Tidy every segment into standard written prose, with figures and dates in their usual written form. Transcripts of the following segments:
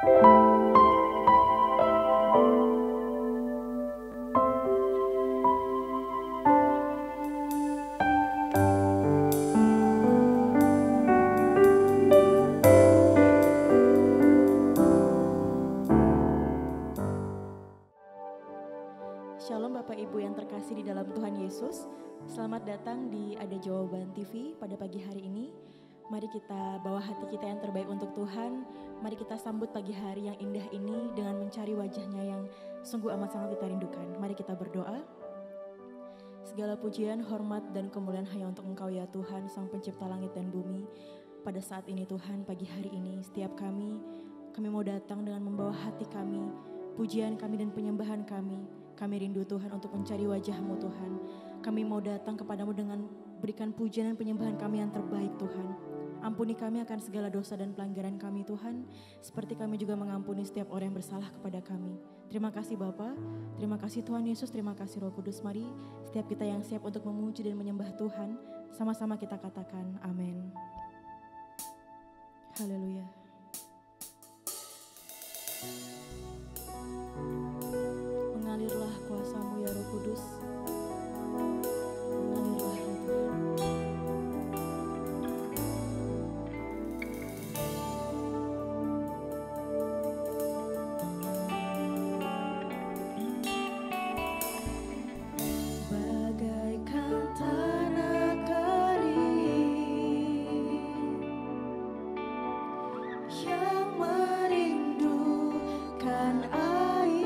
Shalom Bapak Ibu yang terkasih di dalam Tuhan Yesus. Selamat datang di Ada Jawaban TV pada pagi hari ini. Mari kita bawa hati kita yang terbaik untuk Tuhan. Mari kita sambut pagi hari yang indah ini dengan mencari wajah-Nya yang sungguh amat sangat kita rindukan. Mari kita berdoa. Segala pujian, hormat, dan kemuliaan hanya untuk Engkau ya Tuhan, Sang Pencipta langit dan bumi. Pada saat ini Tuhan, pagi hari ini, setiap kami mau datang dengan membawa hati kami, pujian kami dan penyembahan kami. Kami rindu Tuhan untuk mencari wajah-Mu Tuhan. Kami mau datang kepadamu dengan berikan pujian dan penyembahan kami yang terbaik Tuhan. Ampuni kami akan segala dosa dan pelanggaran kami Tuhan. Seperti kami juga mengampuni setiap orang yang bersalah kepada kami. Terima kasih Bapa, terima kasih Tuhan Yesus, terima kasih Roh Kudus. Mari setiap kita yang siap untuk memuji dan menyembah Tuhan, sama-sama kita katakan amin. Haleluya. Mengalirlah kuasa-Mu ya Roh Kudus. Mengalirlah ya Tuhan. Bagaikan tanah kering yang merindukan air,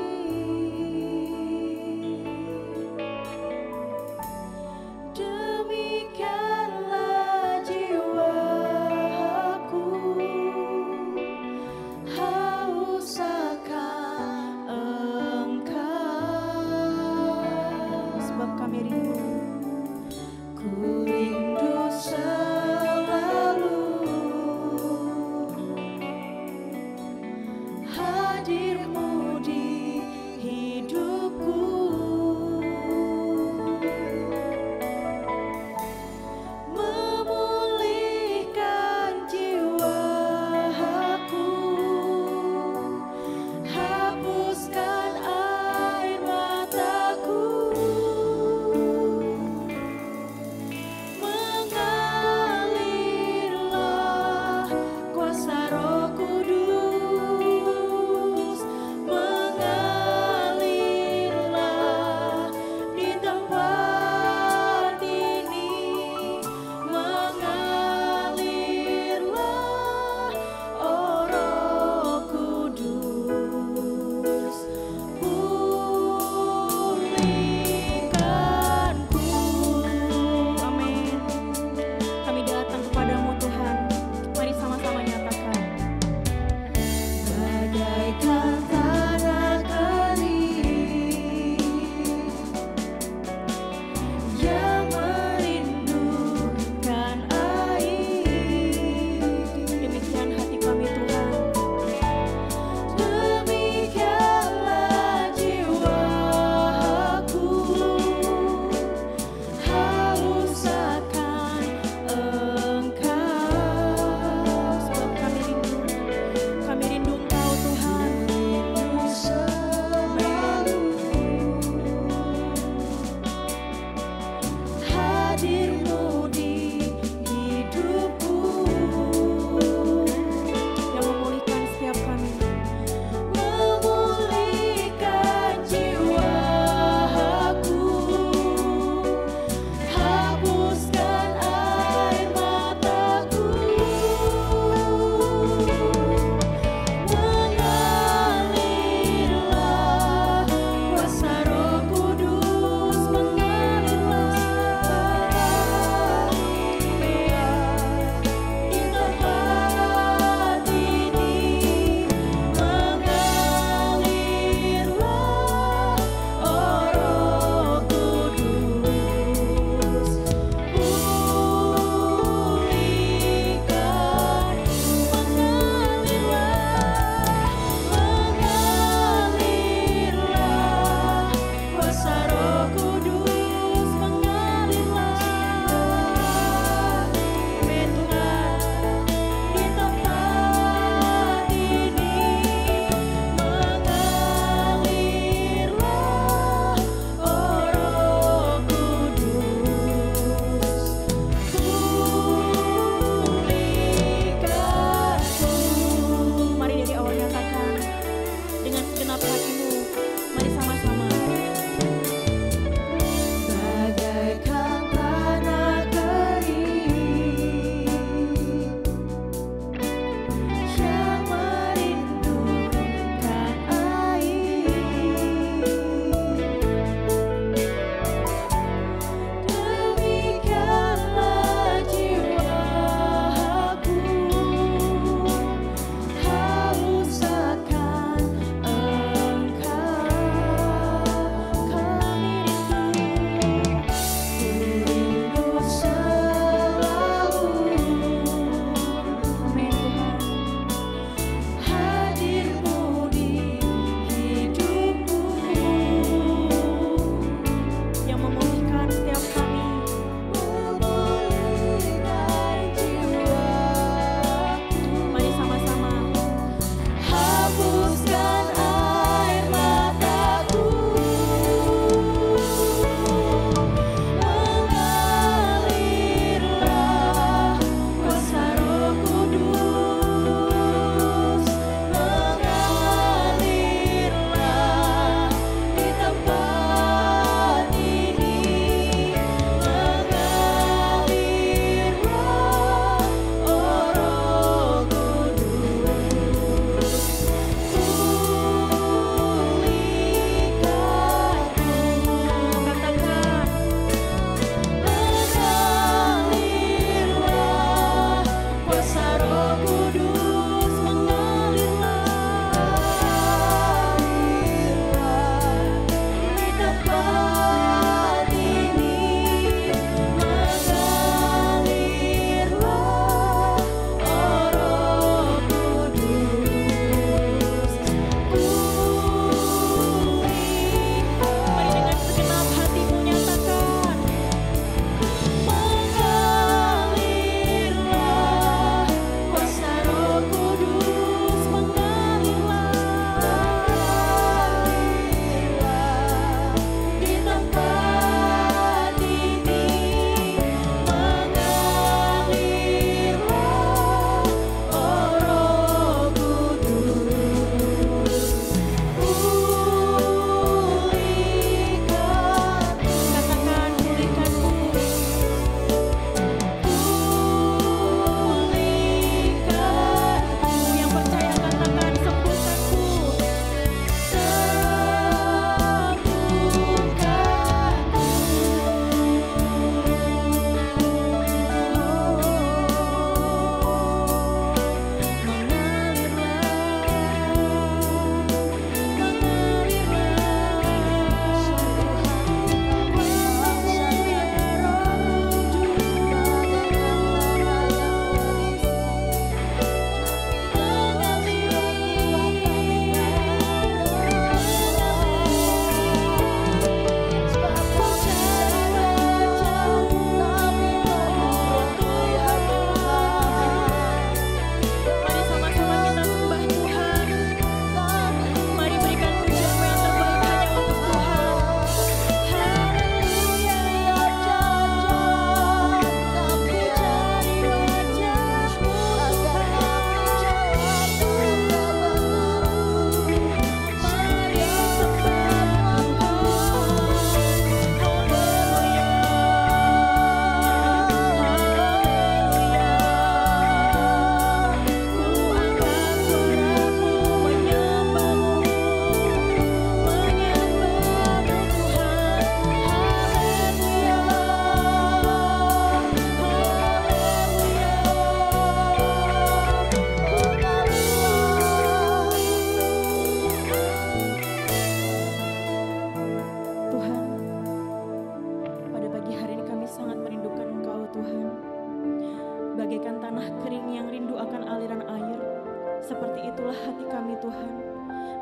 hati kami Tuhan.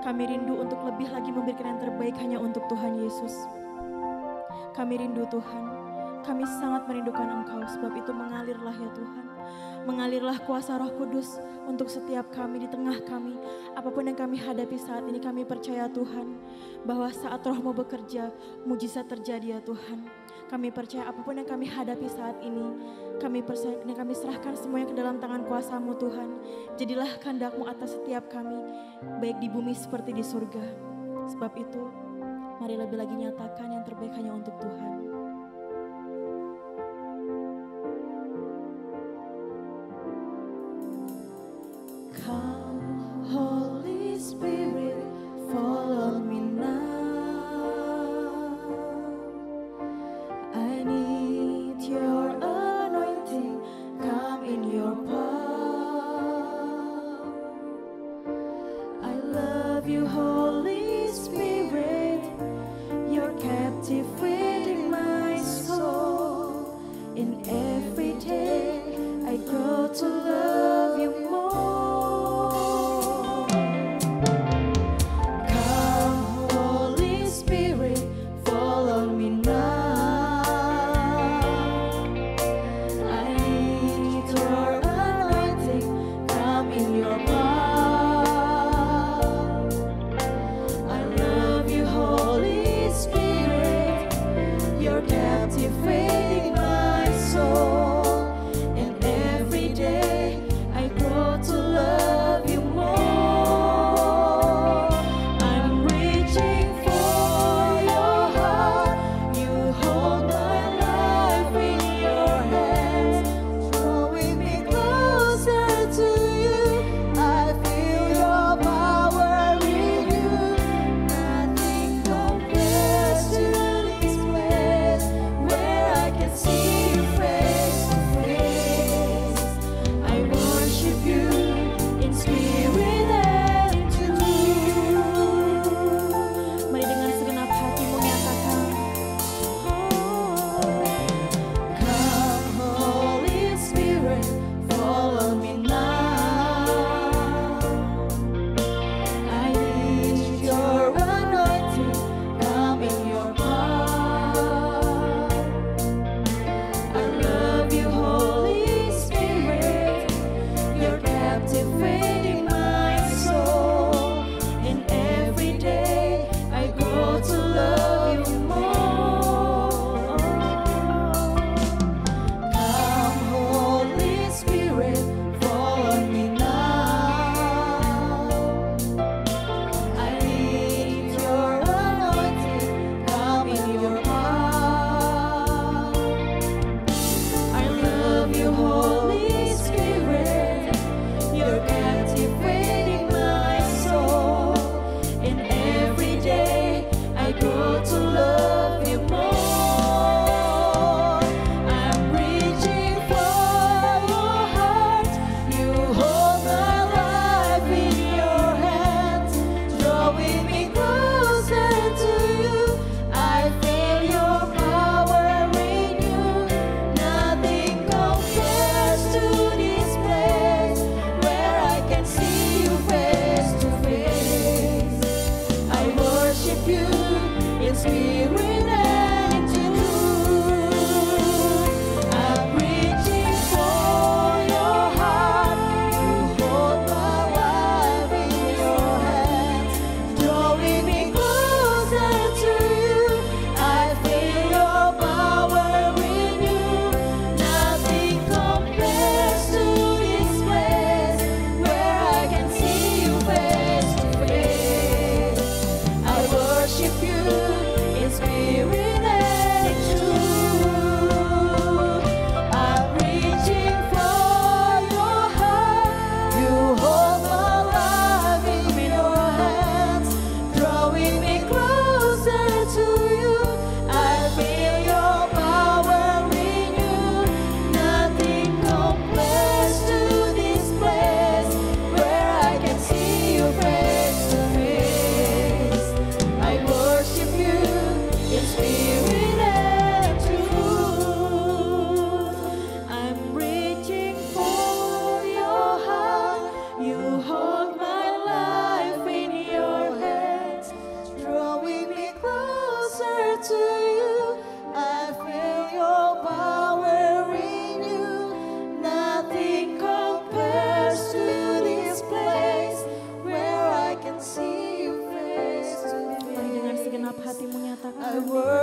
Kami rindu untuk lebih lagi memberikan yang terbaik hanya untuk Tuhan Yesus. Kami rindu Tuhan, kami sangat merindukan Engkau, sebab itu mengalirlah ya Tuhan. Mengalirlah kuasa Roh Kudus untuk setiap kami, di tengah kami. Apapun yang kami hadapi saat ini, kami percaya Tuhan, bahwa saat Roh-Mu bekerja, mujizat terjadi ya Tuhan. Kami percaya apapun yang kami hadapi saat ini, kami percaya dan kami serahkan semuanya ke dalam tangan kuasa-Mu Tuhan. Jadilah kehendak-Mu atas setiap kami, baik di bumi seperti di surga. Sebab itu, mari lebih lagi nyatakan yang terbaik hanya untuk Tuhan. Come, Holy Spirit, fall on me now. I need your anointing, come in your power. I love you, Holy Spirit, you're captivating my soul. In every day I grow to love you more.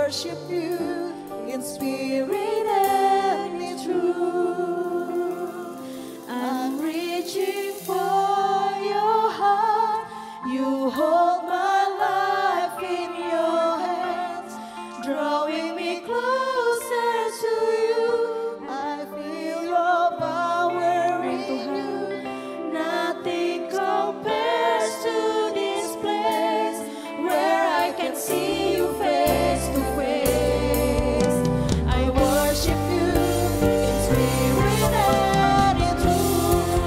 worship you in spirit and in truth. I'm reaching for your heart. You hold my life in your hands, drawing me closer to you. I feel your power in you. Nothing compares to this place where I can see you face to face. I worship you in spirit and in truth.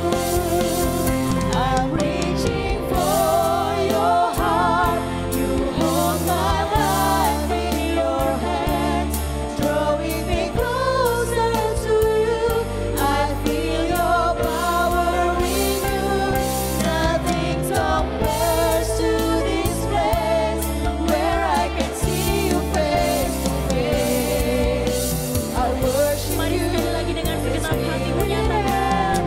I'm reaching for your heart. You hold my life in your hands, drawing me closer to you. I feel your power in you. Nothing compares to this place where I can see you face to face. I worship Mari you. sekali lagi dengan segenap hati menyatakan,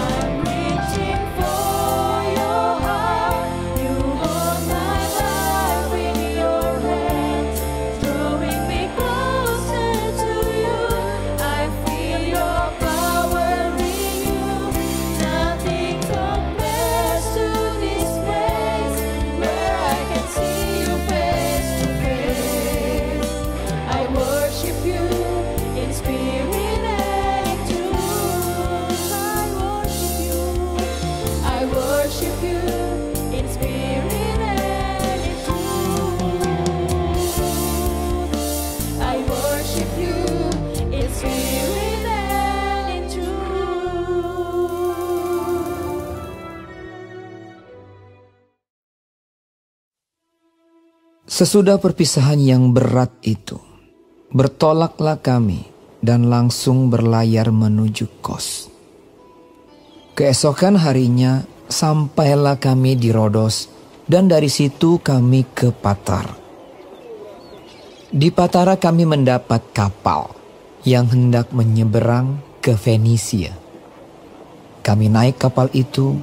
I'm reaching for your heart. You hold my life in your hands, drawing me closer to you. I feel your power in you. Nothing compares to this place where I can see you face to face. I worship you in spirit and in truth. I worship you in spirit and in truth. I worship you in spirit and in truth. Sesudah perpisahan yang berat itu, bertolaklah kami dan langsung berlayar menuju Kos. Keesokan harinya sampailah kami di Rodos dan dari situ kami ke Patar. Di Patara kami mendapat kapal yang hendak menyeberang ke Fenisia. Kami naik kapal itu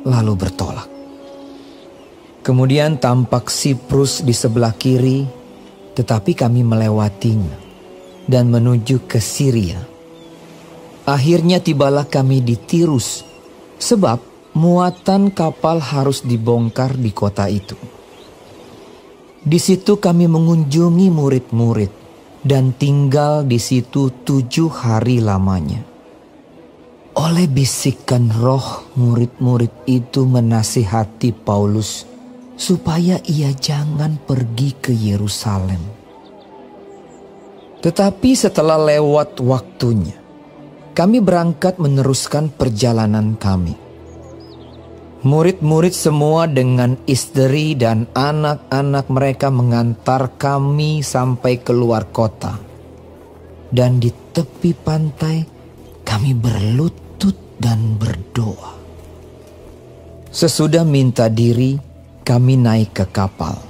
lalu bertolak. Kemudian tampak Siprus di sebelah kiri, tetapi kami melewatinya dan menuju ke Syria. Akhirnya tibalah kami di Tirus, sebab muatan kapal harus dibongkar di kota itu. Di situ kami mengunjungi murid-murid dan tinggal di situ 7 hari lamanya. Oleh bisikan roh, murid-murid itu menasihati Paulus supaya ia jangan pergi ke Yerusalem. Tetapi setelah lewat waktunya, kami berangkat meneruskan perjalanan kami. Murid-murid semua dengan istri dan anak-anak mereka mengantar kami sampai keluar kota. Dan di tepi pantai kami berlutut dan berdoa. Sesudah minta diri, kami naik ke kapal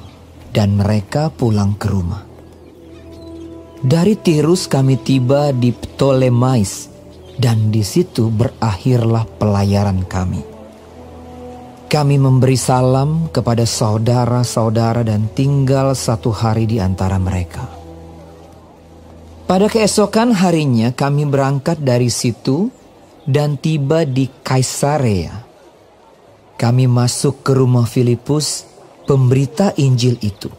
dan mereka pulang ke rumah. Dari Tirus kami tiba di Ptolemais dan di situ berakhirlah pelayaran kami. Kami memberi salam kepada saudara-saudara dan tinggal 1 hari di antara mereka. Pada keesokan harinya kami berangkat dari situ dan tiba di Kaisarea. Kami masuk ke rumah Filipus, pemberita Injil itu,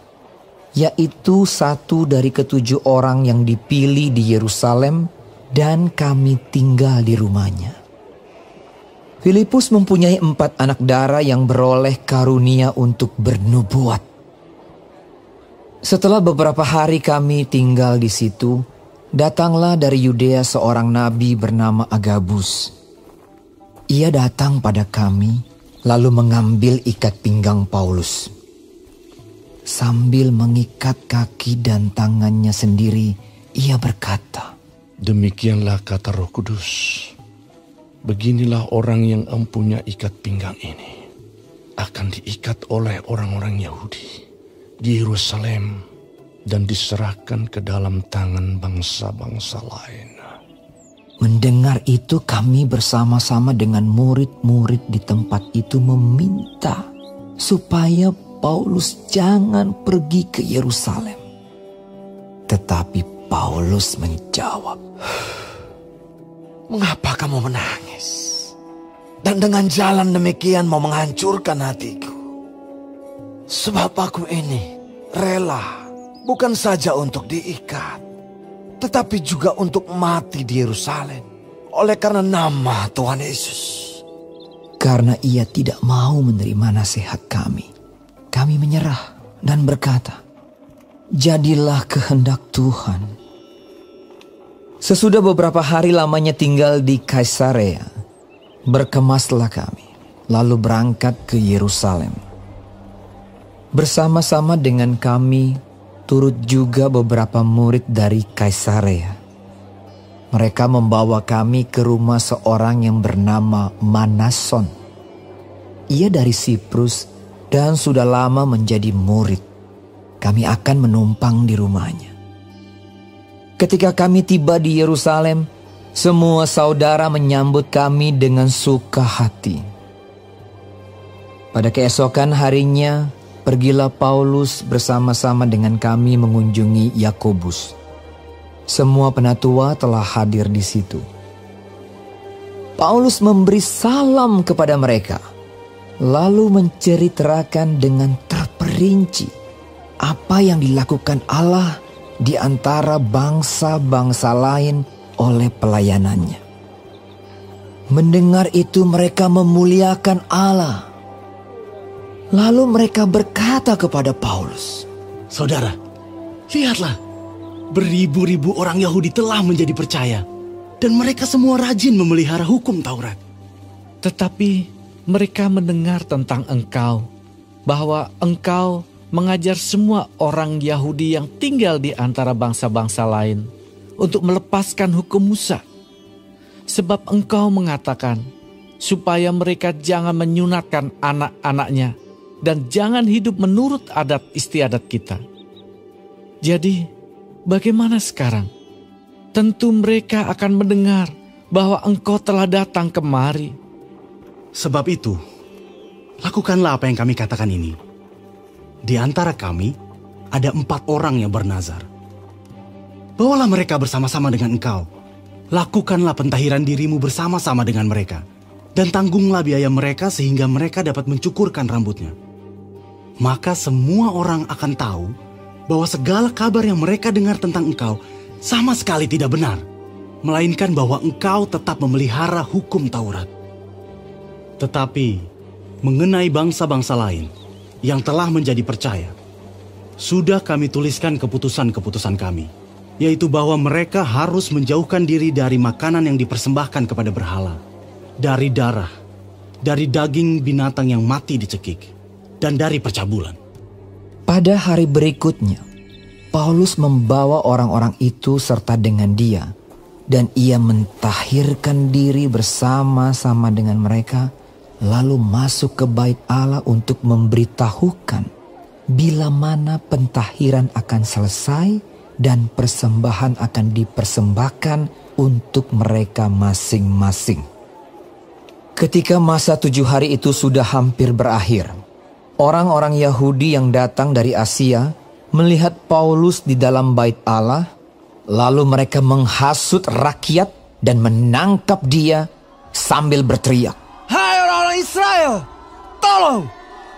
yaitu satu dari ke-7 orang yang dipilih di Yerusalem, dan kami tinggal di rumahnya. Filipus mempunyai 4 anak dara yang beroleh karunia untuk bernubuat. Setelah beberapa hari kami tinggal di situ, datanglah dari Yudea seorang nabi bernama Agabus. Ia datang pada kami, lalu mengambil ikat pinggang Paulus. Sambil mengikat kaki dan tangannya sendiri, ia berkata, "Demikianlah kata Roh Kudus. Beginilah orang yang empunya ikat pinggang ini akan diikat oleh orang-orang Yahudi di Yerusalem dan diserahkan ke dalam tangan bangsa-bangsa lain." Mendengar itu kami bersama-sama dengan murid-murid di tempat itu meminta supaya Paulus jangan pergi ke Yerusalem. Tetapi Paulus menjawab, Mengapa kamu menangis? Dan dengan jalan demikian mau menghancurkan hatiku. Sebab aku ini rela bukan saja untuk diikat, tetapi juga untuk mati di Yerusalem oleh karena nama Tuhan Yesus. karena ia tidak mau menerima nasihat kami. Kami menyerah dan berkata, jadilah kehendak Tuhan. Sesudah beberapa hari lamanya tinggal di Kaisarea, berkemaslah kami, lalu berangkat ke Yerusalem. Bersama-sama dengan kami turut juga beberapa murid dari Kaisarea. Mereka membawa kami ke rumah seorang yang bernama Manason. Ia dari Siprus dan sudah lama menjadi murid. Kami akan menumpang di rumahnya. Ketika kami tiba di Yerusalem, semua saudara menyambut kami dengan suka hati. Pada keesokan harinya, pergilah Paulus bersama-sama dengan kami mengunjungi Yakobus. Semua penatua telah hadir di situ. Paulus memberi salam kepada mereka, lalu menceritakan dengan terperinci apa yang dilakukan Allah di antara bangsa-bangsa lain oleh pelayanannya. Mendengar itu mereka memuliakan Allah. Lalu mereka berkata kepada Paulus, Saudara, lihatlah. Beribu-ribu orang Yahudi telah menjadi percaya. Dan mereka semua rajin memelihara hukum Taurat. Tetapi mereka mendengar tentang engkau, bahwa engkau mengajar semua orang Yahudi yang tinggal di antara bangsa-bangsa lain untuk melepaskan hukum Musa. Sebab engkau mengatakan supaya mereka jangan menyunatkan anak-anaknya dan jangan hidup menurut adat istiadat kita. Jadi, bagaimana sekarang? Tentu mereka akan mendengar bahwa engkau telah datang kemari. Sebab itu, lakukanlah apa yang kami katakan ini. Di antara kami, ada 4 orang yang bernazar. Bawalah mereka bersama-sama dengan engkau. Lakukanlah pentahiran dirimu bersama-sama dengan mereka. Dan tanggunglah biaya mereka sehingga mereka dapat mencukurkan rambutnya. Maka semua orang akan tahu bahwa segala kabar yang mereka dengar tentang engkau sama sekali tidak benar, melainkan bahwa engkau tetap memelihara hukum Taurat. Tetapi mengenai bangsa-bangsa lain yang telah menjadi percaya, sudah kami tuliskan keputusan-keputusan kami, yaitu bahwa mereka harus menjauhkan diri dari makanan yang dipersembahkan kepada berhala, dari darah, dari daging binatang yang mati dicekik, dan dari percabulan. pada hari berikutnya, Paulus membawa orang-orang itu serta dengan dia, dan ia mentahirkan diri bersama-sama dengan mereka, lalu masuk ke bait Allah untuk memberitahukan bila mana pentahiran akan selesai dan persembahan akan dipersembahkan untuk mereka masing-masing. Ketika masa 7 hari itu sudah hampir berakhir, orang-orang Yahudi yang datang dari Asia melihat Paulus di dalam bait Allah, lalu mereka menghasut rakyat dan menangkap dia sambil berteriak, Hai orang-orang Israel, tolong!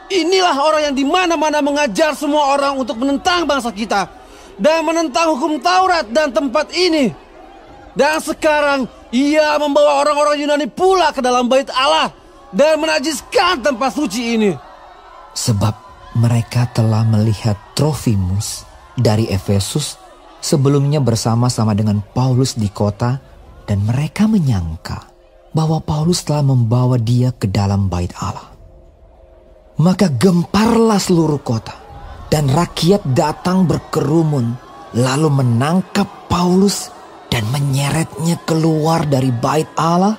Inilah orang yang di mana-mana mengajar semua orang untuk menentang bangsa kita dan menentang hukum Taurat dan tempat ini. Dan sekarang ia membawa orang-orang Yunani pula ke dalam bait Allah dan menajiskan tempat suci ini. sebab mereka telah melihat Trofimus dari Efesus sebelumnya bersama-sama dengan Paulus di kota, dan mereka menyangka bahwa Paulus telah membawa dia ke dalam bait Allah. Maka gemparlah seluruh kota, dan rakyat datang berkerumun, lalu menangkap Paulus dan menyeretnya keluar dari bait Allah,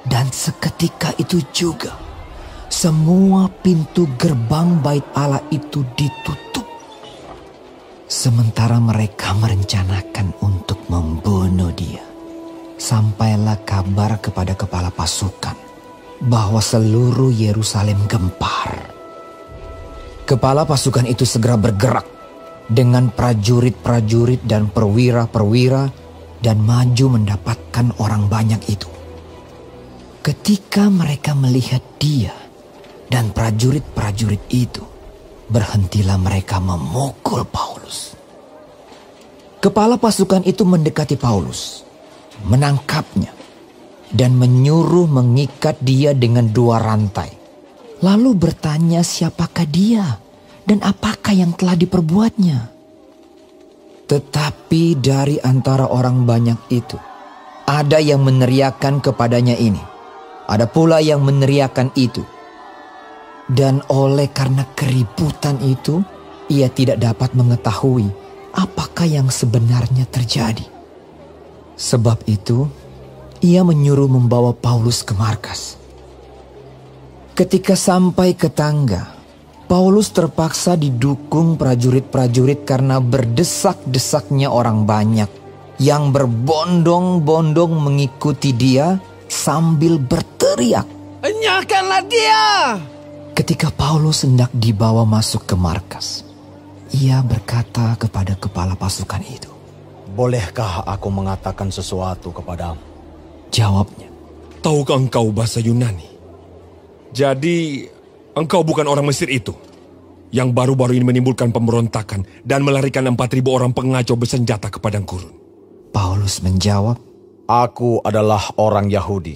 dan seketika itu juga semua pintu gerbang bait Allah itu ditutup. Sementara mereka merencanakan untuk membunuh dia, sampailah kabar kepada kepala pasukan bahwa seluruh Yerusalem gempar. Kepala pasukan itu segera bergerak dengan prajurit-prajurit dan perwira-perwira dan maju mendapatkan orang banyak itu. Ketika mereka melihat dia dan prajurit-prajurit itu, berhentilah mereka memukul Paulus. Kepala pasukan itu mendekati Paulus, menangkapnya, dan menyuruh mengikat dia dengan 2 rantai. Lalu bertanya siapakah dia dan apakah yang telah diperbuatnya. Tetapi dari antara orang banyak itu, ada yang meneriakkan kepadanya ini, ada pula yang meneriakkan itu. Dan oleh karena keributan itu, ia tidak dapat mengetahui apakah yang sebenarnya terjadi. Sebab itu, ia menyuruh membawa Paulus ke markas. Ketika sampai ke tangga, Paulus terpaksa didukung prajurit-prajurit karena berdesak-desaknya orang banyak yang berbondong-bondong mengikuti dia sambil berteriak, Enyahkanlah dia! Ketika Paulus hendak dibawa masuk ke markas, ia berkata kepada kepala pasukan itu, Bolehkah aku mengatakan sesuatu kepadamu? Jawabnya, Tahukah engkau bahasa Yunani? Jadi, engkau bukan orang Mesir itu yang baru-baru ini menimbulkan pemberontakan dan melarikan 4.000 orang pengacau bersenjata ke padang gurun. Paulus menjawab, Aku adalah orang Yahudi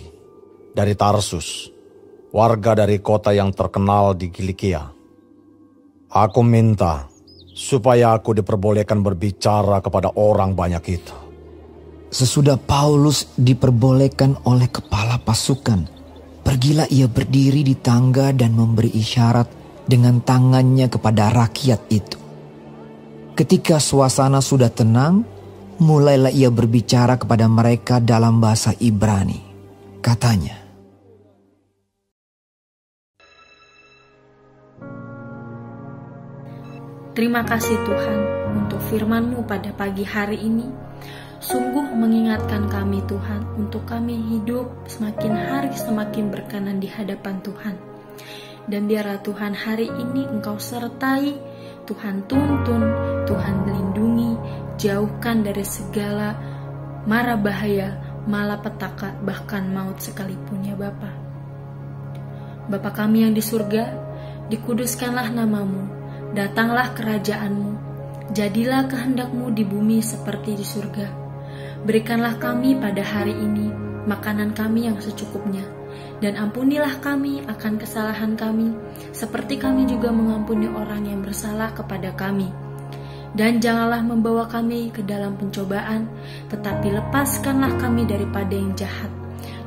dari Tarsus, warga dari kota yang terkenal di Kilikia. Aku minta supaya aku diperbolehkan berbicara kepada orang banyak itu. Sesudah Paulus diperbolehkan oleh kepala pasukan, pergilah ia berdiri di tangga dan memberi isyarat dengan tangannya kepada rakyat itu. Ketika suasana sudah tenang, mulailah ia berbicara kepada mereka dalam bahasa Ibrani. Katanya, Terima kasih Tuhan untuk firman-Mu pada pagi hari ini. Sungguh mengingatkan kami Tuhan untuk kami hidup semakin hari semakin berkenan di hadapan Tuhan. Dan biarlah Tuhan hari ini Engkau sertai, Tuhan tuntun, Tuhan melindungi, jauhkan dari segala mara bahaya, malapetaka, bahkan maut sekalipun ya Bapa. Bapa kami yang di surga, dikuduskanlah nama-Mu, datanglah kerajaan-Mu, jadilah kehendak-Mu di bumi seperti di surga. Berikanlah kami pada hari ini makanan kami yang secukupnya, dan ampunilah kami akan kesalahan kami, seperti kami juga mengampuni orang yang bersalah kepada kami. Dan janganlah membawa kami ke dalam pencobaan, tetapi lepaskanlah kami daripada yang jahat.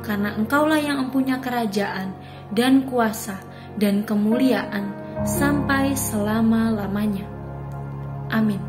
Karena Engkaulah yang mempunyai kerajaan, dan kuasa, dan kemuliaan, sampai selama-lamanya. Amin.